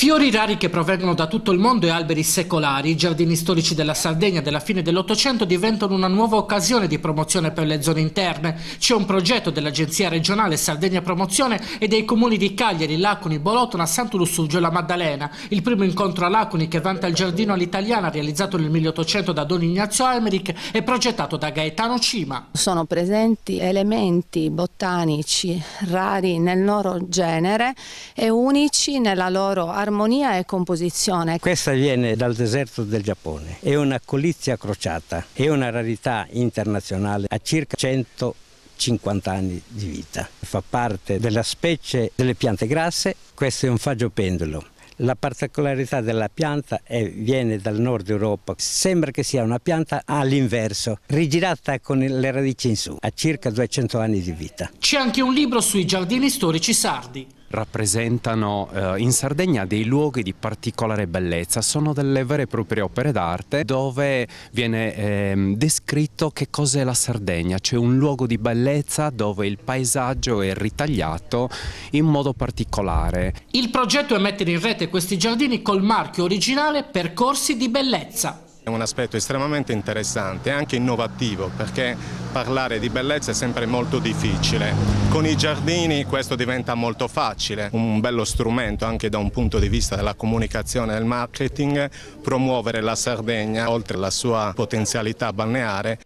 Fiori rari che provengono da tutto il mondo e alberi secolari, i giardini storici della Sardegna della fine dell'Ottocento diventano una nuova occasione di promozione per le zone interne. C'è un progetto dell'Agenzia regionale Sardegna Promozione e dei comuni di Cagliari, Lacuni, Bolotona, Santo Lussurgio e La Maddalena. Il primo incontro a Lacuni, che vanta il giardino all'italiana, realizzato nel 1800 da Don Ignazio Emmerich, è progettato da Gaetano Cima. Sono presenti elementi botanici rari nel loro genere e unici nella loro armonia e composizione. Questa viene dal deserto del Giappone, è una colizia crociata, è una rarità internazionale, ha circa 150 anni di vita. Fa parte della specie delle piante grasse, questo è un faggio pendolo. La particolarità della pianta viene dal nord Europa, sembra che sia una pianta all'inverso, rigirata con le radici in su, ha circa 200 anni di vita. C'è anche un libro sui giardini storici sardi. Rappresentano in Sardegna dei luoghi di particolare bellezza, sono delle vere e proprie opere d'arte dove viene descritto che cos'è la Sardegna, c'è un luogo di bellezza dove il paesaggio è ritagliato in modo particolare. Il progetto è mettere in rete questi giardini col marchio originale Percorsi di Bellezza. È un aspetto estremamente interessante e anche innovativo, perché parlare di bellezza è sempre molto difficile. Con i giardini questo diventa molto facile, un bello strumento anche da un punto di vista della comunicazione e del marketing, promuovere la Sardegna oltre la sua potenzialità balneare.